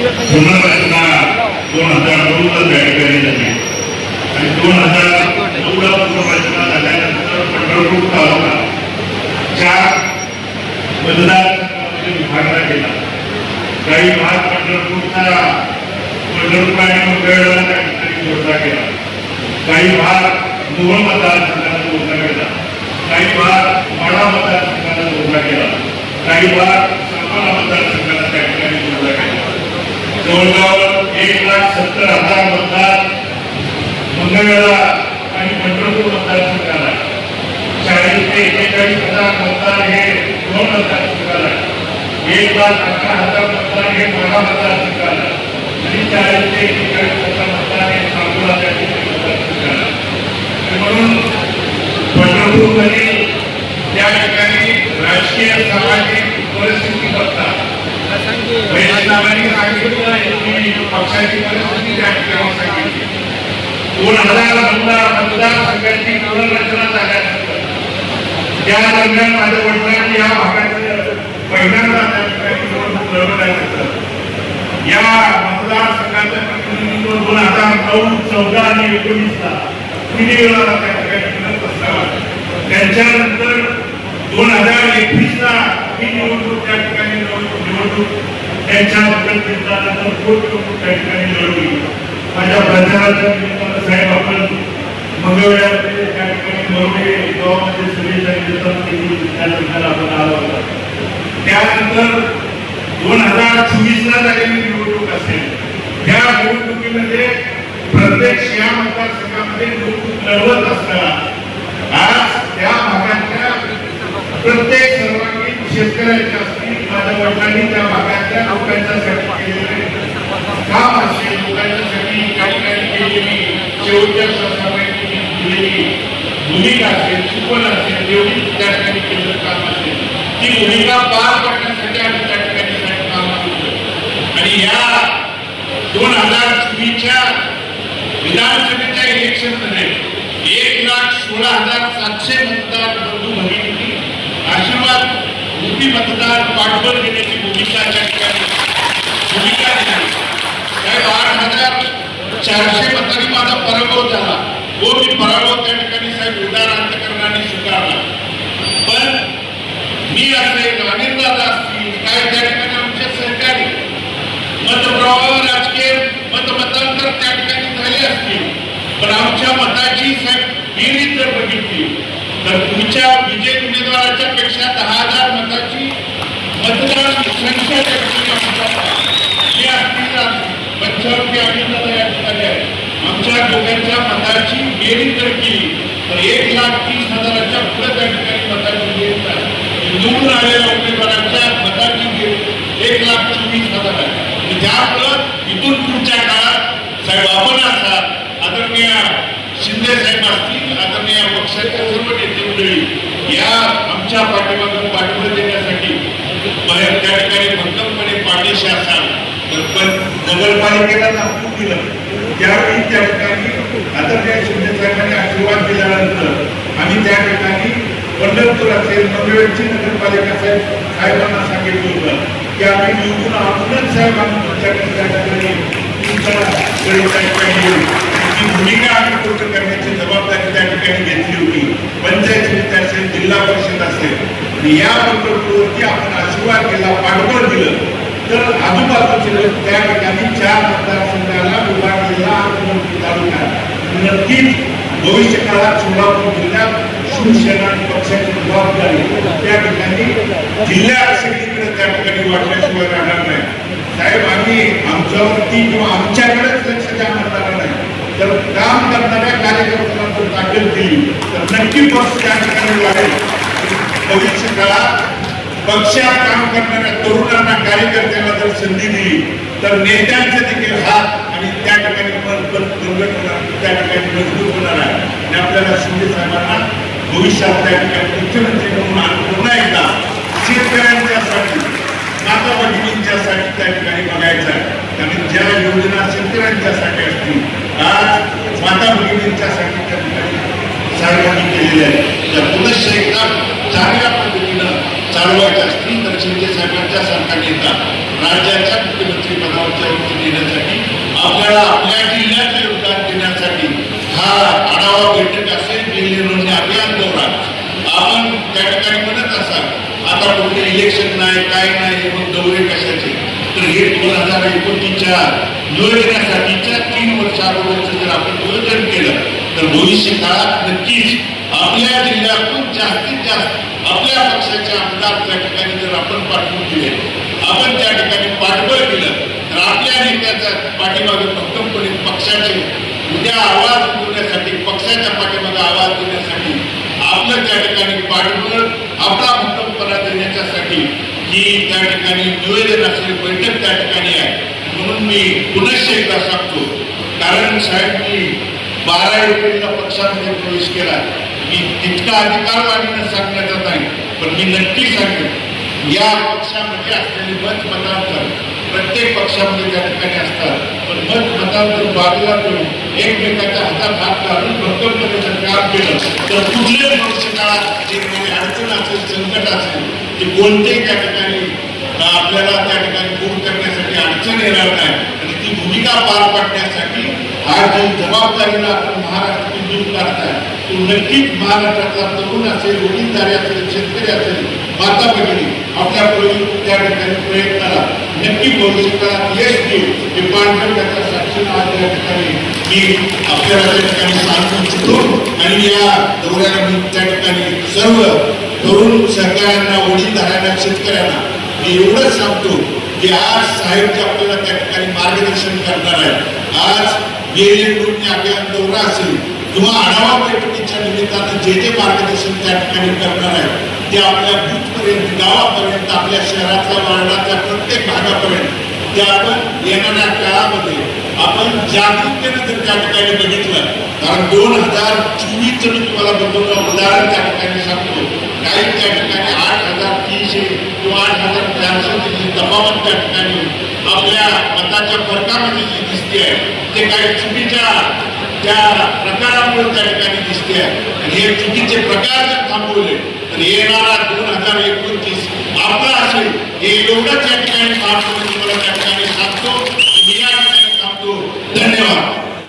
पुनर्रचना 2009 ला त्या ठिकाणी झाली आणि 2009 ला पुनर्रचना झाल्यानंतर पंढरपूर तालुका 4 मतदारसंघामध्ये विभागला गेला. काही भाग पंढरपूर आणि मंगळवेढा त्या ठिकाणी जोडला गेला. काही भाग मोहोळ मतदारसंघाला जोडला गेला. काही भाग माढा मतदारसंघाला जोडला गेला. काही भाग सांगोला मतदारसंघाला त्या ठिकाणी जोडला गेला. जवळजवळ 1,70,000 मतदार मंगळवेढा आणि पंढरपूर मतदारसंघाला, 40 ते 41,000 मतदार हे मोहोळ मतदारसंघाला, 1,11,000 मतदार हे माढा मतदारसंघाला आणि 40 ते 41,000 मतदार हे सांगोला त्या ठिकाणी मतदारसंघाला. म्हणून पंढरपूरमध्ये त्या ठिकाणी राजकीय सामाजिक परिस्थिती बघता पक्षाची परिस्थिती त्या ठिकाणी सांगितली. 2009 मतदारसंघाची पुनर्रचना झाल्यानंतर त्या दरम्यान माझ्या वडिलांनी या भागात पहिल्यांदा त्या ठिकाणी निवडणूक लढवल्यानंतर या मतदारसंघाचं प्रतिनिधित्व 2009, 14 आणि 19 तिन्ही वेळा त्या ठिकाणी करत असताना त्यांच्यानंतर 2021 ला ही निवडणूक त्या ठिकाणी निवडणूक त्यांच्याबद्दल चिंतानंतर पोटनिवडणूक त्या ठिकाणी लढवली. माझ्या प्रचाराच्या निमित्तानं साहेब आपण मंगळवेढ्यामध्ये त्या ठिकाणी मरुडे गावामध्ये सगळी त्या ठिकाणी आपण आलो होता. त्यानंतर 2024 ला झालेली निवडणूक असेल, या निवडणुकीमध्ये प्रत्यक्ष या मतदारसंघामध्ये निवडणूक लढवत असताना आज त्या भागाच्या प्रत्येक सर्वांगीण शेतकऱ्यांच्या असतील, माझ्या वडिलांनी त्या भागाच्या लोकांच्यासाठी केलेले काम असेल, लोकांच्यासाठी केलेली शेवटच्या सरकारने दिलेली भूमिका असेल, शिकवण असेल, जेवढी त्या ठिकाणी केलेलं काम असेल, ती भूमिका पार पाडण्यासाठी आम्ही त्या ठिकाणी काम केलं. आणि या 2024च्या विधानसभेच्या इलेक्शनमध्ये 1,16,700 मतदार बंधू भगिनी आशीर्वाद मोठी मतदार पाठबळ देण्याची भूमिका त्या ठिकाणी दिली. साहेब 8,400 मतांनी माझा पराभव झाला. मी पराभव त्या ठिकाणी साहेब उदार अंतकरणाने स्वीकारला. पण मी असेल, अनिलदादा असतील, काय त्या ठिकाणी आमच्या सहकारी मतप्रवाहावर राजकीय मतमतांतर त्या ठिकाणी झाले असतील, पण आमच्या मताची साहेब बेरीज जर बघितली तर तुमच्या विजय उमेदवाराच्या पेक्षा 10,000 मताची मतदार संख्या त्या ठिकाणी आमच्या दोघांच्या मताची बेरीज जर केली तर 1,30,000च्या पुढे त्या ठिकाणी मताची बेरीज आहे. निवडून आलेल्या उमेदवारांच्या मताची बेरीज 1,24,000 आहे. त्यामुळं इथून पुढच्या काळात साहेब आपण असाल, आदरणीय शिंदे साहेब असतील, आदरणीय पक्षाच्या सर्व नेते मंडळी या आमच्या पाठीमागून पाठिंबा देण्यासाठी त्या ठिकाणी भक्कमपणे पाठीशी असाल तर पण नगरपालिकेला दाखवून दिलं. त्यावेळी त्या ठिकाणी आदरणीय शिंदे साहेबांनी आशीर्वाद दिल्यानंतर आम्ही त्या ठिकाणी पंढरपूर असेल, मंगळवेढची नगरपालिका साहेबांना सांगितलं होतं की आम्ही निवडून आपणच साहेब आम्ही तुमच्याकडे त्या ठिकाणी भूमिका आम्ही पूर्ण करण्याची जबाबदारी त्या ठिकाणी घेतली होती. पंचायत समिती असेल, जिल्हा परिषद असेल, आणि या पंढरपूरवरती आपण आशीर्वाद केला, पाठबळ दिलं तर आजूबाजूचे लोक त्या ठिकाणी 4 मतदारसंघाला विभागलेला तालुका नक्कीच भविष्य काळात सोलापूर जिल्ह्यात शिवसेना पक्षाची जबाबदारी त्या ठिकाणी जिल्ह्यात सगळीकडे त्या ठिकाणी वाटल्याशिवाय राहणार नाही. साहेब आम्ही आमच्यावरती किंवा आमच्याकडेच लक्ष देणार नाही तर काम करणाऱ्या कार्यकर्त्यांना जर दाखल केली तर नक्की पक्ष त्या ठिकाणी वाढेल. भविष्य काळात पक्षात काम करणाऱ्या तरुणांना कार्यकर्त्यांना जर संधी दिली तर नेत्यांचे देखील हात आणि त्या ठिकाणी त्या ठिकाणी मजबूत होणार आहे. आणि आपल्याला शिंदे साहेबांना भविष्यात त्या ठिकाणी मुख्यमंत्री म्हणून पुन्हा एकदा शेतकऱ्यांच्यासाठी, माता भगिनींच्यासाठी त्या ठिकाणी बघायचं आहे. कारण ज्या योजना शेतकऱ्यांच्यासाठी असतील आज माता भगिनींच्यासाठी त्या ठिकाणी साहेबांनी केलेल्या आहेत. त्या पुनश्च एकदा चांगल्या पद्धतीनं चालवायचे असतील तर शिंदे साहेबांच्या सारखा नेता राज्याच्या मुख्यमंत्री पदावरच्या वरती नेण्यासाठी आपल्याला आपल्या जिल्ह्यात योगदान देण्यासाठी हा आढावा बैठक असेल, जिल्ह्याने अभियान दौरा आपण त्या ठिकाणी म्हणत असाल आता कुठे इलेक्शन नाही काय नाही मग दौरे कशाचे, तर हे 2029च्या नियोजनासाठीच्या 3 वर्ष अगोदरचं जर आपण नियोजन केलं तर भविष्य काळात नक्कीच आपल्या जिल्ह्यातून जास्तीत जास्त आपल्या पक्षाचे आमदार त्या ठिकाणी जर आपण पाठवून दिले, आपण त्या ठिकाणी पाठबळ केलं तर आपल्या नेत्याचा पाठीमागे भक्कमपणे पक्षाचे उद्या आवाज उठवण्यासाठी, पक्षाच्या पाठीमागे आवाज देण्यासाठी आपलं त्या ठिकाणी पाठबळ आपला भक्कमपणा देण्याच्यासाठी ही त्या ठिकाणी निवेदन असेल बैठक त्या ठिकाणी आहे. म्हणून मी पुनश्च एकदा सांगतो, कारण साहेब मी 12 एप्रिलला पक्षामध्ये प्रवेश केला, मी तितका अधिकारवाणीनं सांगण्याचा नाही, पण मी नक्की सांगेन या पक्षामध्ये असलेले मतांतर प्रत्येक पक्षामध्ये त्या ठिकाणी असतात, पण मतांतर बाजूला करून एकमेकाच्या हातात हात घालून भक्कमपणे जर काम केलं तर कुठल्याही भविष्य काळात जे काही अडचण असेल, संकट असेल ते कोणतेही त्या ठिकाणी आपल्याला त्या ठिकाणी दूर करण्यासाठी अडचण येणार नाही आणि ती भूमिका पार पाडण्यासाठी आज जी जबाबदारीला आपण महाराष्ट्रातून दूर काढताय तो नक्कीच महाराष्ट्रातला तरुण असेल, वडीलधारी असेल, शेतकरी असेल, माता भगिनी आपल्या त्या ठिकाणी प्रयत्नाला नक्की भविष्य काळात यश देऊ हे पांढरकच्या साक्षीने आज या ठिकाणी मी आपल्याला त्या ठिकाणी सांगू इच्छितो. आणि या दौऱ्याला मी त्या ठिकाणी सर्व तरुण सहकाऱ्यांना, वडीलधाऱ्यांना, शेतकऱ्यांना मी एवढंच सांगतो की आज साहेब जे आपल्याला त्या ठिकाणी मार्गदर्शन करणार आहे, आज वेगवेगळे अभियान दौरा असेल किंवा आढावा बैठकीच्या निमित्तानं जे जे मार्गदर्शन त्या ठिकाणी करणार आहे ते आपल्या बूथपर्यंत, गावापर्यंत, आपल्या शहरातल्या वार्डाच्या प्रत्येक भागापर्यंत ते आपण येणाऱ्या काळामध्ये आपण जागरूकतेनं जर त्या ठिकाणी बघितलं, कारण 2024चं मी तुम्हाला बघून उदाहरण त्या ठिकाणी सांगतो, काही त्या ठिकाणी 8,300 किंवा 8,400 जी तफावत त्या ठिकाणी आपल्या मताच्या फरकामध्ये जी दिसते आहे ते काही चुकीच्या त्या प्रकारामुळे त्या ठिकाणी दिसते आहे. आणि हे चुकीचे प्रकार जर थांबवले तर येणारा 2029 आपला असेल हे एवढंच या ठिकाणी तुम्हाला त्या ठिकाणी सांगतो. मी या ठिकाणी सांगतो. धन्यवाद.